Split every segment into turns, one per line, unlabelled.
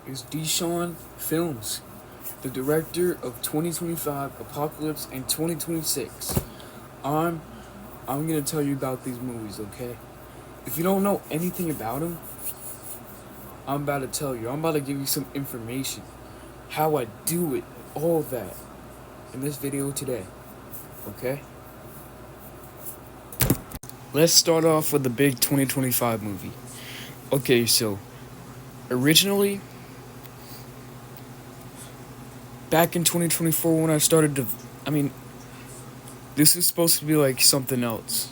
is Deshawn Films, the director of 2025, Apocalypse, and 2026. I'm I'm gonna tell you about these movies, okay? If you don't know anything about them, I'm about to tell you. I'm about to give you some information, how I do it, all that, in this video today, okay? Let's start off with the big 2025 movie. Okay, so originally, back in 2024 when I started to, this was supposed to be like something else.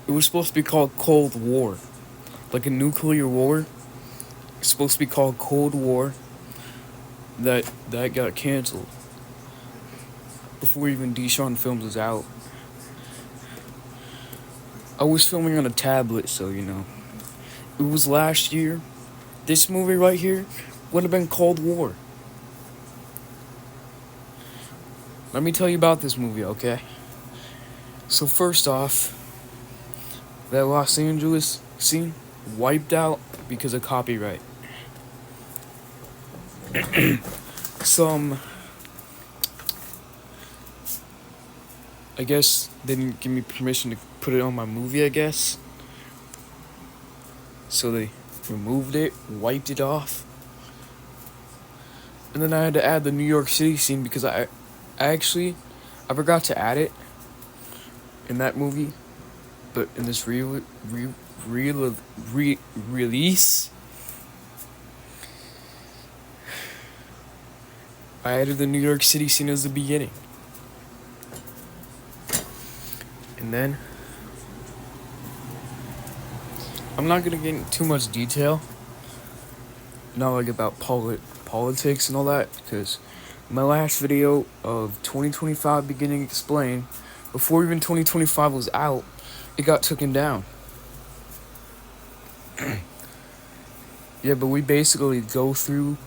It was supposed to be called Cold War, like a nuclear war. It's supposed to be called Cold War. That got canceled before even Deshawn Films was out. I was filming on a tablet, so it was last year. This movie right here would have been Cold War. Let me tell you about this movie, okay? So first off, that Los Angeles scene wiped out because of copyright. I guess they didn't give me permission to put it on my movie, I guess. So they removed it, wiped it off. And then I had to add the New York City scene because I forgot to add it in that movie. But in this release, I added the New York City scene as the beginning. And then, I'm not gonna get into too much detail, not like about politics and all that, because my last video of 2025 beginning explained, before even 2025 was out, it got taken down. Yeah, but we basically go through,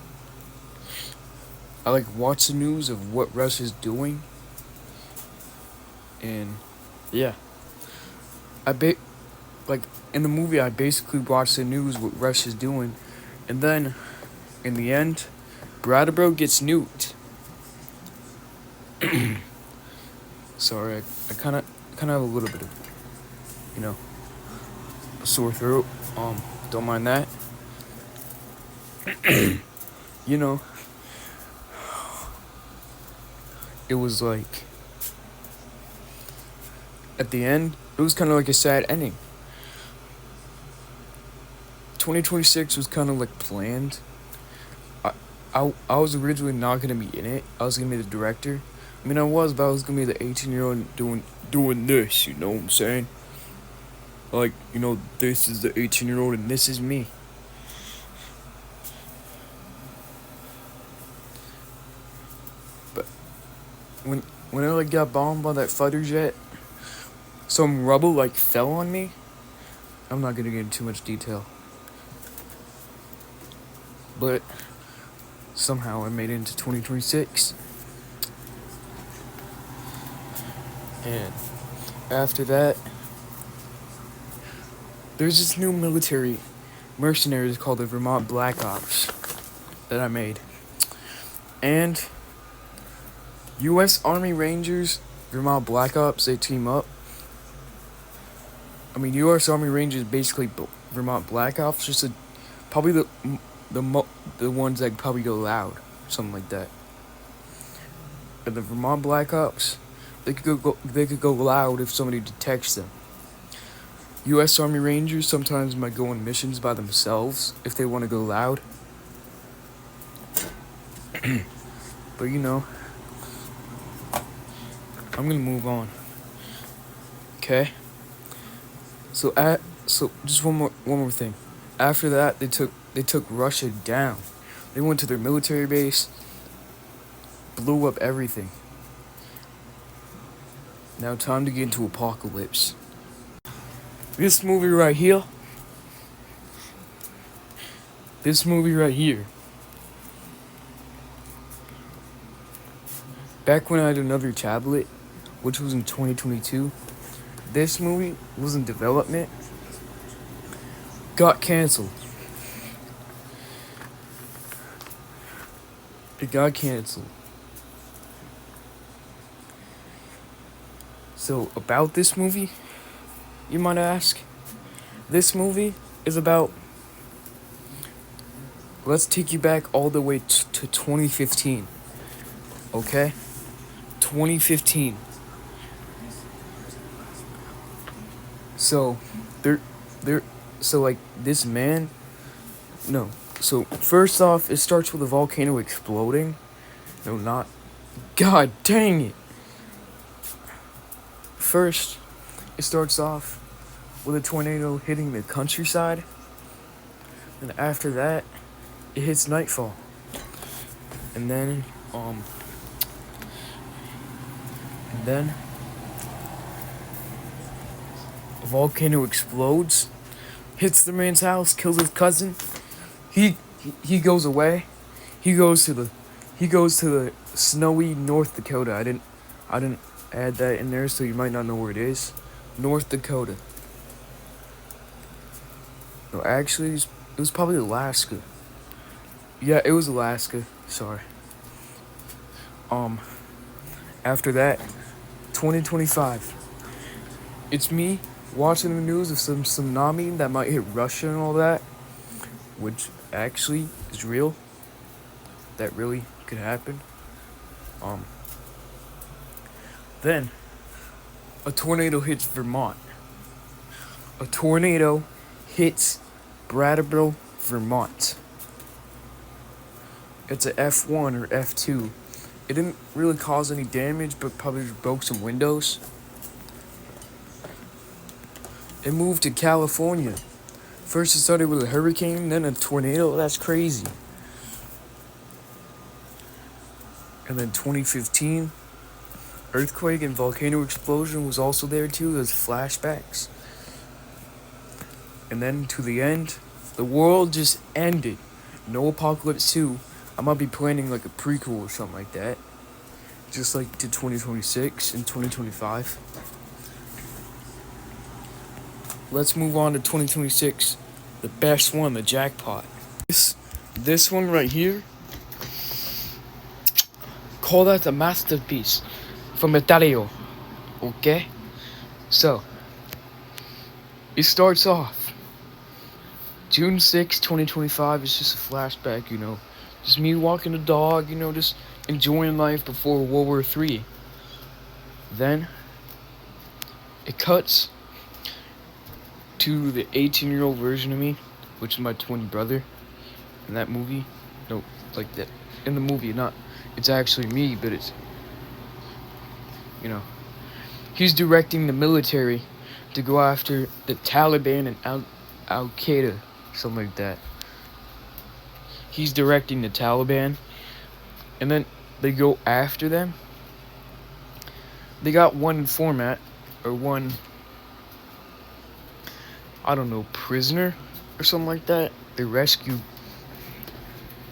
I watch the news of what Russia's doing, and yeah, in the movie I basically watch the news what Russia's doing, and then in the end, Brattleboro gets nuked. Sorry, I kind of have a little bit of, a sore throat. Don't mind that. It was like, at the end, it was kind of like a sad ending. 2026 was kind of like planned. I was originally not gonna be in it. I was gonna be the director. I was, but I was gonna be the 18-year-old doing this. You know what I'm saying? This is the 18-year-old and this is me. But when I got bombed by that fighter jet, some rubble fell on me. I'm not gonna get into too much detail. But somehow I made it into 2026. And after that, there's this new military mercenaries called the Vermont Black Ops that I made. And U.S. Army Rangers, Vermont Black Ops, they team up. U.S. Army Rangers basically Vermont Black Ops, just probably the ones that probably go loud, something like that. And the Vermont Black Ops, they could go loud if somebody detects them. U.S. Army Rangers sometimes might go on missions by themselves if they want to go loud. But I'm gonna move on. Okay. So just one more thing. After that, they took Russia down. They went to their military base, blew up everything. Now time to get into Apocalypse. This movie right here. Back when I had another tablet, which was in 2022, this movie was in development, got canceled. It got canceled. So, about this movie, you might ask? This movie is about. Let's take you back all the way to 2015. Okay? 2015. So, like, this man. No. So, first off, it starts with a volcano exploding. No, not. God dang it. First, it starts off with a tornado hitting the countryside. And after that, it hits nightfall. And then a volcano explodes, hits the man's house, kills his cousin. He goes away. He goes to the snowy North Dakota. I didn't add that in there, so you might not know where it is. North Dakota. No, actually, it was probably Alaska. Yeah, it was Alaska. Sorry. After that, 2025. It's me watching the news of some tsunami that might hit Russia and all that, which actually is real. That really could happen. Then a tornado hits Vermont. A tornado hits Brattleboro, Vermont. It's a F1 or F2. It didn't really cause any damage, but probably broke some windows. It moved to California. First it started with a hurricane, then a tornado. That's crazy. And then 2015, earthquake and volcano explosion was also there too. There's flashbacks. And then to the end, the world just ended. No Apocalypse 2. I might be planning like a prequel or something like that. Just like to 2026 and 2025. Let's move on to 2026. The best one, the jackpot. This one right here. Call that a masterpiece from Italia. Okay? So, it starts off June 6, 2025. It's just a flashback, Just me walking the dog, just enjoying life before World War III. Then, it cuts to the 18-year-old version of me, which is my twin brother. In that movie, no, like that. In the movie, it's actually me, but it's, he's directing the military to go after the Taliban and Al-Qaeda, something like that. He's directing the Taliban, and then they go after them. They got one informant, or one, I don't know, prisoner, or something like that. They rescue.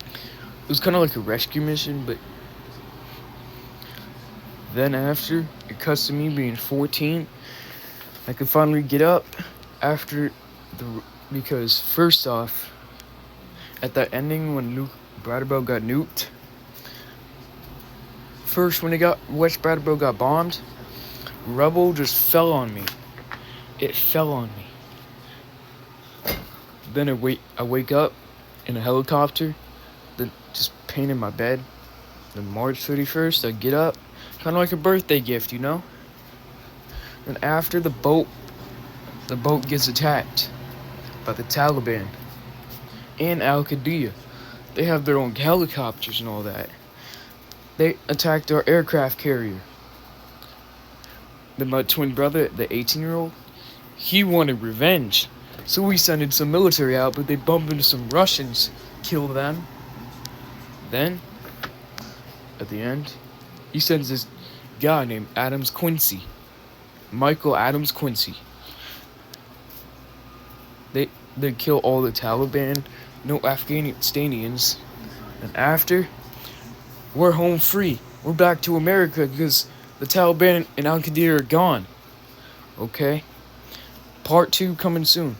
It was kind of like a rescue mission, but then after, it cuts to me being 14. I could finally get up after because first off, at that ending when Brattleboro got nuked. First, when West Brattleboro got bombed, rubble just fell on me. It fell on me. Then I wake up in a helicopter, then just painted my bed. Then March 31st, I get up, kind of like a birthday gift, And after the boat gets attacked by the Taliban and Al-Qaeda. They have their own helicopters and all that. They attacked our aircraft carrier. Then my twin brother, the 18-year-old, he wanted revenge. So we sent some military out, but they bumped into some Russians, kill them. Then, at the end, he sends this guy named Michael Adams Quincy. They kill all the Taliban, no Afghanistanians, and after, we're home free. We're back to America because the Taliban and Al-Qaeda are gone. Okay? Part 2 coming soon.